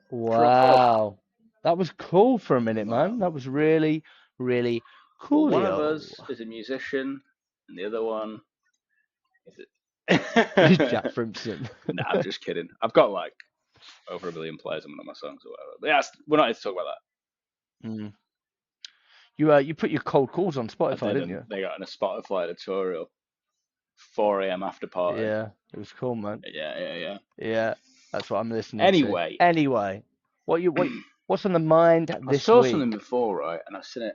Proper. Wow. That was cool for a minute, man. That Well, was really, really one of coolio. us is a musician, and the other one is It's it. Jack Frimson. Nah, I'm just kidding. I've got like over 1 million plays on one of my songs or whatever. But yeah, we're not here to talk about Mm. You put your cold calls on that. I Spotify, did, didn't and you? they got in a Spotify editorial. 4 a.m. after party. Yeah, it was cool, man. Yeah, yeah, yeah. Yeah, that's what I'm listening to. Anyway, Anyway, what's on the mind I this saw something week? before, right, and I've seen it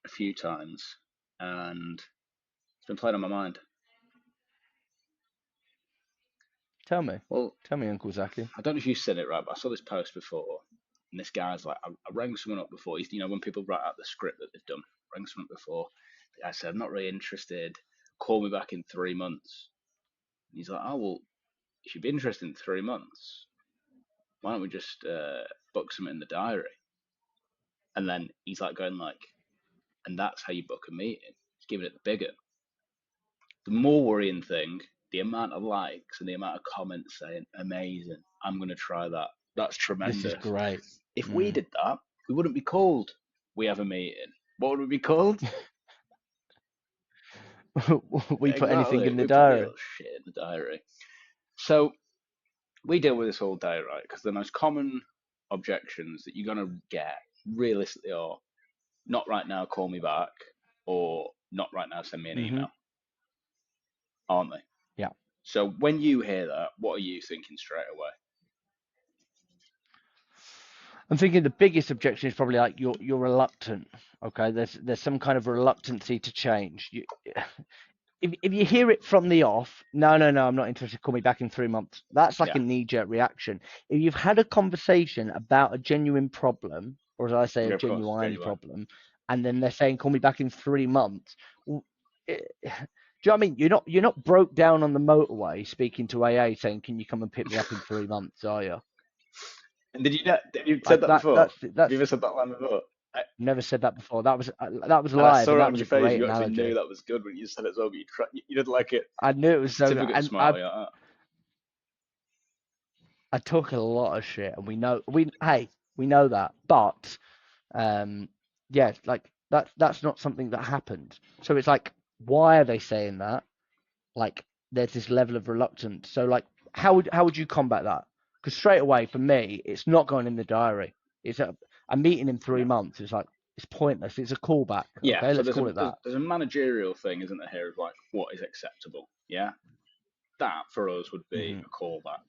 a few times, and it's been playing on my mind. Tell me. Well, Tell me, Uncle Zaki. I don't know if you've seen it, right, but I saw this post before, and this guy's like, I rang someone up before. He's, when people write out the script that they've done, rang someone up before. The guy said, I'm not really interested. Call me back in 3 months. And he's like, oh, well, if you'd be interested in 3 months, why don't we just book something in the diary? And then he's like going like, and that's how you book a meeting. He's giving it the bigger. The more worrying thing, the amount of likes and the amount of comments saying, amazing, I'm going to try that. That's This is tremendous. great. If we Mm. did that, we wouldn't be called We Have a Meeting. What would we be called? We put anything Exactly. in the We put the diary. little shit in the diary. So we deal with this all day, right? Because the most common objections that you're going to get realistically are not right now, call me back, or not right now, send me an Hmm. email, aren't they? Yeah. So when you hear that, what are you thinking straight away? I'm thinking the biggest objection is probably like you're reluctant. Okay, there's some kind of reluctancy to change. If you hear it from the off, no, I'm not interested. Call me back in 3 months. That's like Yeah, a knee-jerk reaction. If you've had a conversation about a genuine problem, or as I say, a yeah, of course, genuine genuine. problem, and then they're saying, "Call me back in 3 months," do you know what I mean? You're not broke down on the motorway speaking to AA saying, "Can you come and pick me up in 3 months?" Are you? And did you said Like that that. before? Have you That's ever said that line before? never said that before. That was And I live, saw and it that on was your a face. great You actually knew analogy. that was good when you said it as well, but you didn't like it. I knew it was so good, Typical and smile, yeah. I talk a lot of shit, and we know that, but yeah, like that's not something that happened. So it's like, why are they saying that? Like, there's this level of reluctance. So like, how would you combat that? Because straight away for me, it's not going in the diary. It's a meeting in three Yeah. months. It's like it's pointless. It's a callback. Yeah, Okay, so let's call it that. there's a managerial thing, isn't there, here of like what is acceptable? Yeah. That for us would be Hmm. a callback.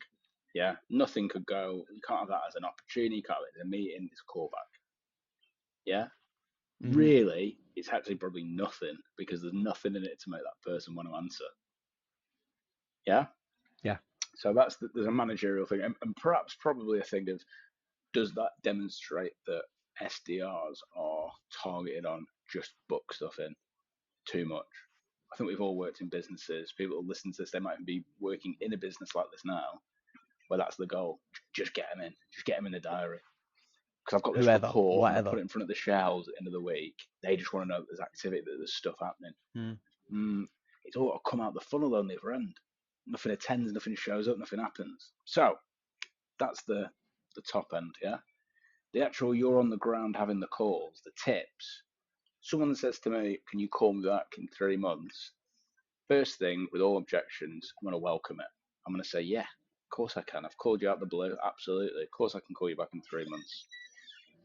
Yeah. Nothing could go, you can't have that as an opportunity, you can't have it as a meeting, it's a callback. Yeah. Hmm. Really, it's actually probably nothing because there's nothing in it to make that person want to answer. Yeah. Yeah. So there's a managerial thing, and perhaps probably a thing of does that demonstrate that SDRs are targeted on just book stuff in too much? I think we've all worked in businesses. People who listen to this, they might be working in a business like this now, where that's the goal. Just get them in. Just get them in the diary. Because I've got this Whoever, report and I put whatever. it in front of the shelves at the end of the week. They just want to know that there's activity, that there's stuff happening. Mm. It's all got to come out the funnel on the other end. Nothing attends, nothing shows up, nothing happens. So that's the top end, yeah? The actual you're on the ground having the calls, the tips. Someone says to me, can you call me back in 3 months? First thing, with all objections, I'm going to welcome it. I'm going to say, yeah, of course I can. I've called you out of the blue. Absolutely. Of course I can call you back in 3 months.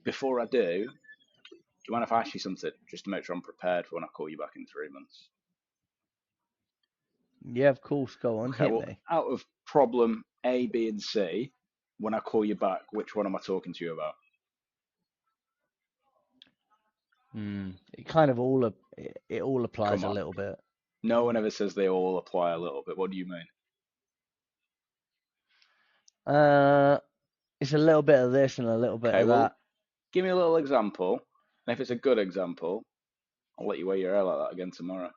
Before I do you mind if I ask you something just to make sure I'm prepared for when I call you back in 3 months? Yeah, of course. Go on, Okay, hit well, me. out of problem A, B, and C, when I call you back, which one am I talking to you about? It kind of it all applies Come a on. little bit. No one ever says they all apply a little bit. What do you mean? Uh, it's a little bit of this and a little bit Okay, of well, that. give me a little example. And if it's a good example, I'll let you wear your hair like that again tomorrow.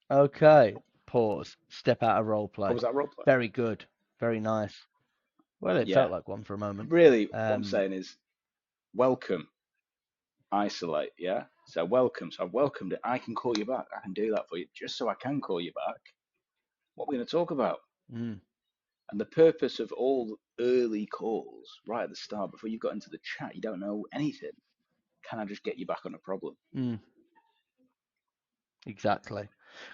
Okay, pause. Step out of role Oh, play. was that roleplay? Very good. Very nice. Well, it Yeah. felt like one for a moment. Really, what I'm Um, saying is welcome, isolate, yeah? So welcome. So I've welcomed it. I can call you back. I can do that for you. Just so I can call you back, what we're going to talk about. mm, And the purpose of all early calls right at the start before you got into the chat. You don't know anything. Can I just get you back on a problem? Mm, exactly.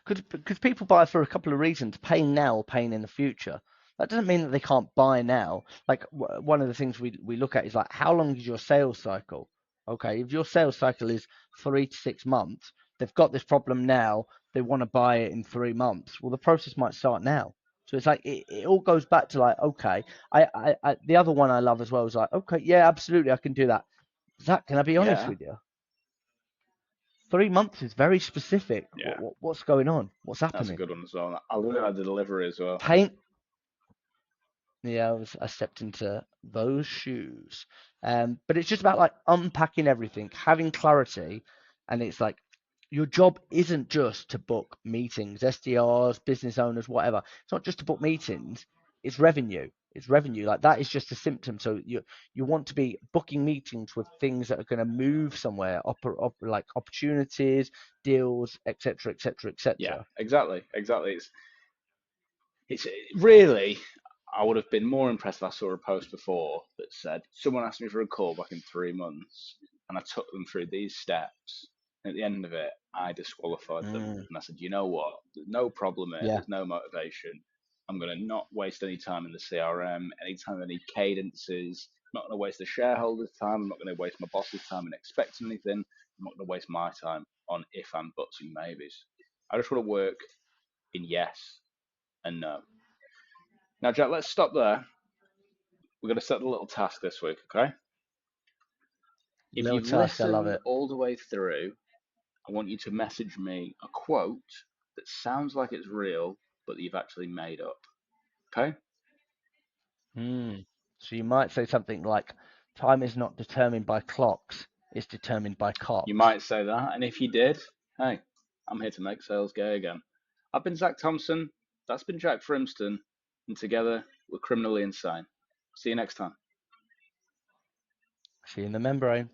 Because people buy for a couple of reasons: paying now or paying in the future. That doesn't mean that they can't buy now. Like one of the things we look at is like, how long is your sales cycle? Okay, if your sales cycle is 3 to 6 months, they've got this problem now. They want to buy it in 3 months. Well, the process might start now. So it's like it all goes back to like, okay, the other one I love as well is like, okay, yeah, absolutely, I can do that. Zach, can I be honest Yeah, with you? 3 months is very specific. yeah, What's going on? What's that's a happening? good one as well. I love it at the delivery as well. Paint. Yeah, I stepped into those shoes. But it's just about like unpacking everything, having clarity, and it's like your job isn't just to book meetings, SDRs, business owners, whatever. It's not just to book meetings. It's revenue. It's revenue. Like that is just a symptom. So you want to be booking meetings with things that are going to move somewhere, like opportunities, deals, etc., etc., Yeah, etc. exactly, exactly. It's really, I would have been more impressed if I saw a post before that said, someone asked me for a call back in 3 months and I took them through these steps. And at the end of it, I disqualified them. Mm, And I said, you know what? There's no problem here. yeah. There's no motivation. I'm going to not waste any time in the CRM, any time, any cadences. I'm not going to waste the shareholders' time. I'm not going to waste my boss's time and expect anything. I'm not going to waste my time on if and buts and maybes. I just want to work in yes and no. Now, Jack, let's stop there. We're going to set a little task this week, okay? If Little you've task. I love listened it. all the way through, I want you to message me a quote that sounds like it's real, but that you've actually made up, okay? Hmm. So you might say something like, "Time is not determined by clocks; it's determined by You cocks." might say that, and if you did, hey, I'm here to make sales gay again. I've been Zach Thompson, that's been Jack Frimston, and together we're criminally insane. See you next time. See you in the membrane.